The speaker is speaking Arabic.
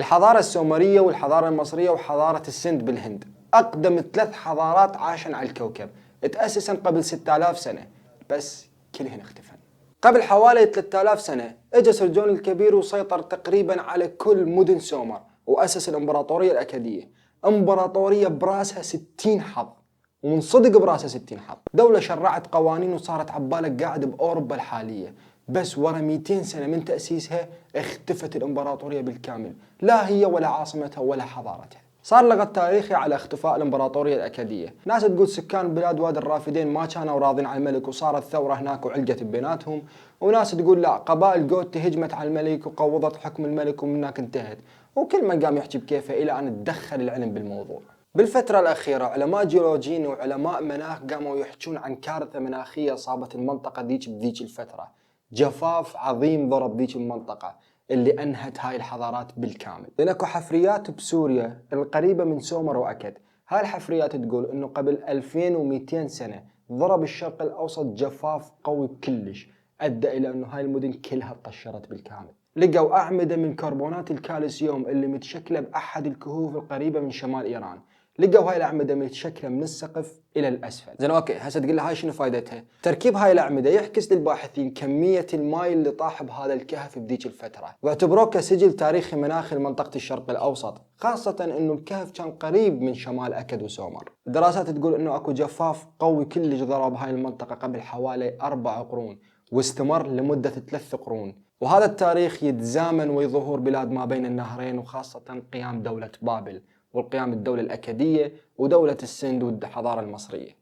الحضارة السومرية والحضارة المصرية وحضارة السند بالهند أقدم 3 حضارات عاشن على الكوكب، تأسسن قبل 6000 سنة، بس كلهن اختفن. قبل حوالي 3000 سنة اجى سرجون الكبير وسيطر تقريبا على كل مدن سومر وأسس الإمبراطورية الأكدية، إمبراطورية براسها 60 حظ، ومن صدق براسها 60 حظ. دولة شرعت قوانين وصارت عبالك قاعد بأوروبا الحالية، بس ورا 200 سنة من تأسيسها اختفت الإمبراطورية بالكامل، لا هي ولا عاصمتها ولا حضارتها. صار لغط تاريخي على اختفاء الإمبراطورية الأكدية. ناس تقول سكان بلاد وادي الرافدين ما كانوا راضين على الملك وصارت ثورة هناك وعلقت بيناتهم، وناس تقول لا، قبائل جوت هجمت على الملك وقوضت حكم الملك ومن هناك انتهت، وكل من قام يحكي بكيفه إلى أن تدخل العلم بالموضوع. بالفترة الأخيرة علماء جيولوجيين وعلماء مناخ قاموا يحجون عن كارثة مناخية صابت المنطقة ذيك بذيك الفترة، جفاف عظيم ضرب ذيك المنطقة اللي أنهت هاي الحضارات بالكامل. لأن اكو حفريات بسوريا القريبة من سومر وأكد، هاي الحفريات تقول إنه قبل 2200 سنة ضرب الشرق الأوسط جفاف قوي كلش أدى إلى إنه هاي المدن كلها طشرت بالكامل. لقوا أعمدة من كربونات الكالسيوم اللي متشكلة بأحد الكهوف القريبة من شمال إيران، لقوا هاي الأعمدة متشكلة من السقف إلى الأسفل. زين أوكي، هسه تقول لي هاي شنو فائدتها؟ تركيب هاي الأعمدة يعكس للباحثين كمية الماي اللي طاح بهذا الكهف بذيك الفترة، واعتبروه كسجل تاريخي مناخي لمنطقة الشرق الأوسط، خاصة إنه الكهف كان قريب من شمال أكد وسومر. الدراسات تقول إنه أكو جفاف قوي كلش ضرب هاي المنطقة قبل حوالي 4 قرون واستمر لمدة 3 قرون، وهذا التاريخ يتزامن ويظهر بلاد ما بين النهرين، وخاصة قيام دولة بابل والقيام بالدولة الأكدية ودولة السند والحضارة المصرية.